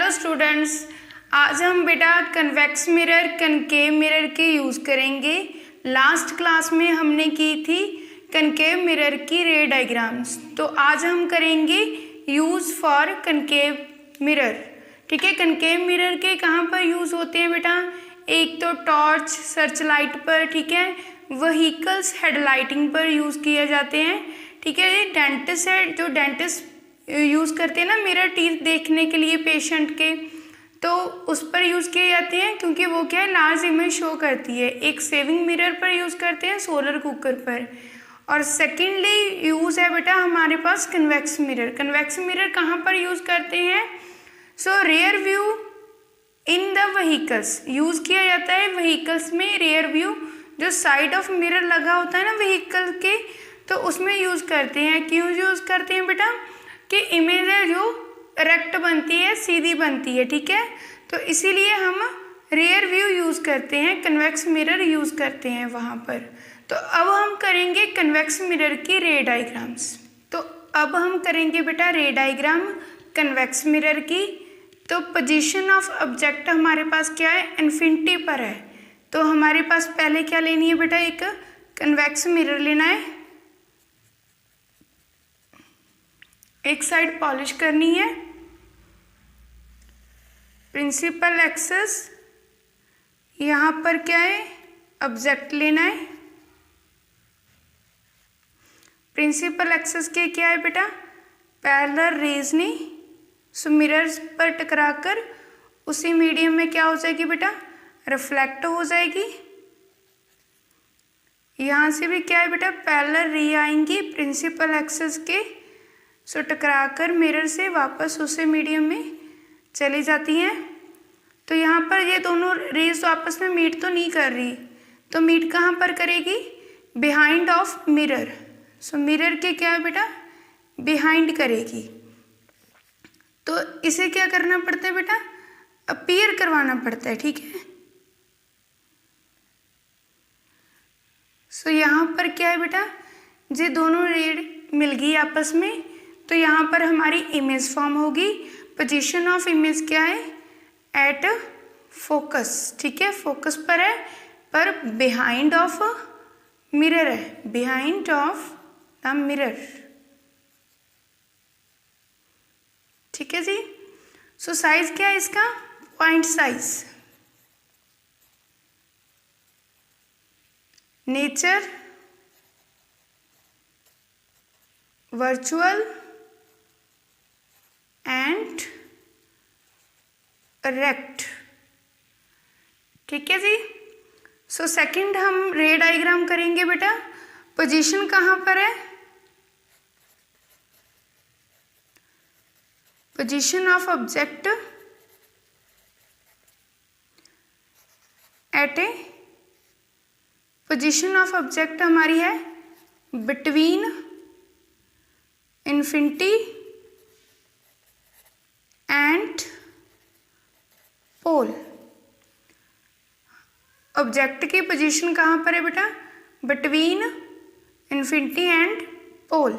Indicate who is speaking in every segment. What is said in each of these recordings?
Speaker 1: Hello students, आज हम बेटा कन्वेक्स मिरर कनकेव मिरर के यूज़ करेंगे। लास्ट क्लास में हमने की थी कनकेव मिरर की रे डायग्राम्स, तो आज हम करेंगे यूज़ फॉर कनकेव मिरर। ठीक है, कनकेव मिरर के कहाँ पर यूज़ होते हैं बेटा? एक तो टॉर्च सर्च लाइट पर, ठीक है, व्हीकल्स हेडलाइटिंग पर यूज़ किए जाते हैं। ठीक है, ये डेंटिस्ट है, जो डेंटिस्ट यूज़ करते हैं ना मिरर टीथ देखने के लिए पेशेंट के, तो उस पर यूज़ किए जाते हैं क्योंकि वो क्या है, लार्ज इमेज शो करती है। एक सेविंग मिरर पर यूज़ करते हैं, सोलर कुकर पर। और सेकेंडली यूज़ है बेटा हमारे पास कन्वेक्स मिरर। कन्वेक्स मिरर कहाँ पर यूज़ करते हैं? So rear view in the vehicles use किया जाता है। व्हीकल्स में रियर व्यू, जो साइड ऑफ मिरर लगा होता है ना व्हीकल के, तो उसमें यूज़ करते हैं। क्यों यूज़ करते हैं बेटा? कि इमेज है जो रेक्ट बनती है, सीधी बनती है। ठीक है, तो इसीलिए हम रियर व्यू यूज़ करते हैं, कन्वेक्स मिरर यूज़ करते हैं वहाँ पर। तो अब हम करेंगे कन्वेक्स मिरर की रे डायग्राम्स। तो अब हम करेंगे बेटा रे डायग्राम कन्वेक्स मिरर की। तो पोजीशन ऑफ ऑब्जेक्ट हमारे पास क्या है? इन्फिनिटी पर है। तो हमारे पास पहले क्या लेनी है बेटा? एक कन्वेक्स मिरर लेना है, एक साइड पॉलिश करनी है, प्रिंसिपल एक्सेस यहाँ पर क्या है? ऑब्जेक्ट लेना है। प्रिंसिपल एक्सेस के क्या है बेटा? पैरेलल रेज ने सो मिरर्स पर टकराकर उसी मीडियम में क्या हो जाएगी बेटा? रिफ्लेक्ट हो जाएगी। यहाँ से भी क्या है बेटा? पैरेलल रे आएंगी प्रिंसिपल एक्सेस के, सो टकराकर मिरर से वापस उसी मीडियम में चली जाती हैं। तो यहाँ पर ये दोनों रेज तो आपस में मीट तो नहीं कर रही, तो मीट कहाँ पर करेगी? Behind of mirror. So mirror के क्या है बेटा? बिहाइंड करेगी। तो इसे क्या करना पड़ता है बेटा? अपीयर करवाना पड़ता है। ठीक है, सो यहाँ पर क्या है बेटा? ये दोनों रेड मिल गई आपस में, तो यहाँ पर हमारी इमेज फॉर्म होगी। पोजीशन ऑफ इमेज क्या है? At focus. ठीक है, फोकस पर है, पर बिहाइंड ऑफ मिरर है, बिहाइंड ऑफ द मिरर। ठीक है जी। सो साइज क्या है इसका? Point size. Nature virtual and erect. ठीक है जी। सो सेकंड हम रे डायग्राम करेंगे बेटा। पोजीशन कहाँ पर है? Position of object at A, position of object हमारी है between infinity and pole. Object की पोजीशन कहाँ पर है बेटा? Between infinity and pole.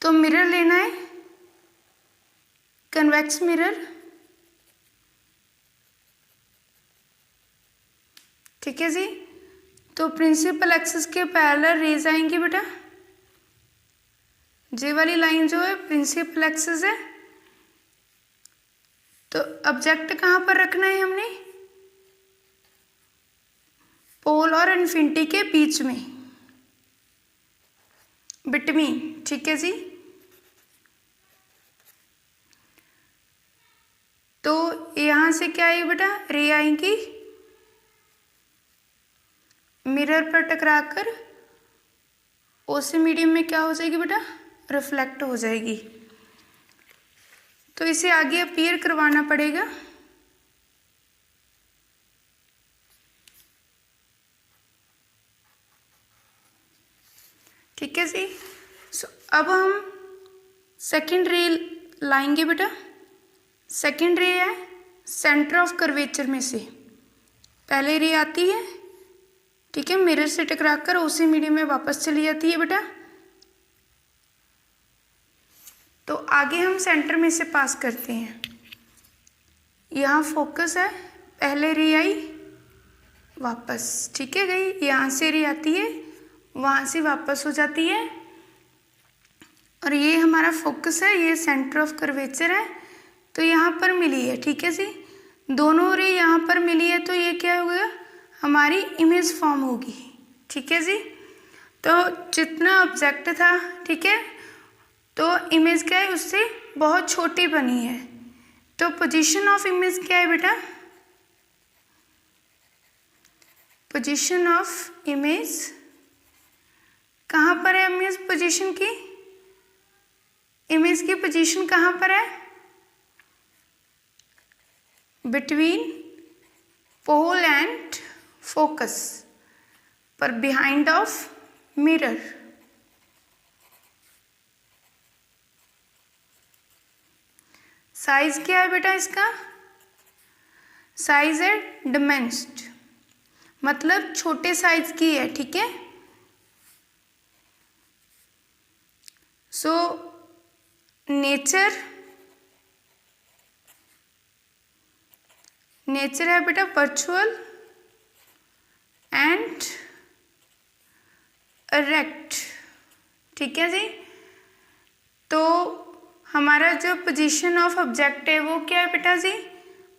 Speaker 1: तो मिरर लेना है, कन्वेक्स मिरर। ठीक है जी। तो प्रिंसिपल एक्सिस के पैरेलल रेज आएंगी बेटा। जे वाली लाइन जो है प्रिंसिपल एक्सिस है। तो ऑब्जेक्ट कहाँ पर रखना है हमने? पोल और इन्फिनिटी के बीच में, बिटवीन। ठीक है जी। तो यहाँ से क्या है बेटा? रे आएंगी, मिरर पर टकराकर उसी मीडियम में क्या हो जाएगी बेटा? रिफ्लेक्ट हो जाएगी। तो इसे आगे अपीयर करवाना पड़ेगा। ठीक है जी। सो अब हम सेकंड रे लाएंगे बेटा। सेकंड रे है सेंटर ऑफ कर्वेचर में से। पहले रे आती है, ठीक है, मिरर से टकराकर उसी मीडियम में वापस चली जाती है बेटा। तो आगे हम सेंटर में से पास करते हैं। यहाँ फोकस है, पहले रे आई वापस, ठीक है गई, यहाँ से रे आती है वहाँ से वापस हो जाती है, और ये हमारा फोकस है, ये सेंटर ऑफ कर्वेचर है, तो यहाँ पर मिली है, ठीक है जी, दोनों रे यहाँ पर मिली है, तो ये क्या होगा, हमारी इमेज फॉर्म होगी, ठीक है जी। तो जितना ऑब्जेक्ट था, ठीक है, तो इमेज क्या है उससे बहुत छोटी बनी है, तो पोजीशन ऑफ इमेज क्या है बेटा, पोजीशन ऑफ इमेज कहाँ पर है, इमेज पोजीशन की, इमेज की पोजीशन कहाँ पर है, बिटवीन पोल एंड फोकस, पर बिहाइंड ऑफ मिरर। साइज क्या है बेटा इसका, साइज है डिमेंस्ड, मतलब छोटे साइज की है, ठीक है। सो नेचर है बेटा वर्चुअल एंड इरेक्ट, ठीक है जी। तो हमारा जो पोजीशन ऑफ ऑब्जेक्ट है वो क्या है बेटा जी,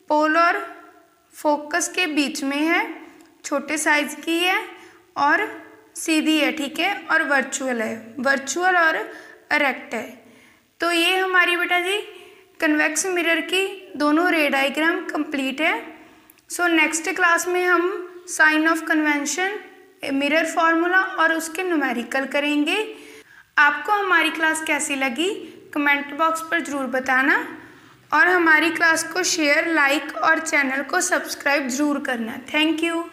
Speaker 1: पोल और फोकस के बीच में है, छोटे साइज की है और सीधी है, ठीक है, और वर्चुअल है, वर्चुअल और इरेक्ट है। तो ये हमारी बेटा जी कन्वेक्स मिरर की दोनों रे डायग्राम कंप्लीट है। सो नेक्स्ट क्लास में हम sign of convention, mirror formula और उसके न्यूमेरिकल करेंगे। आपको हमारी क्लास कैसी लगी कमेंट बॉक्स पर ज़रूर बताना, और हमारी क्लास को शेयर, लाइक और चैनल को सब्सक्राइब ज़रूर करना। Thank you.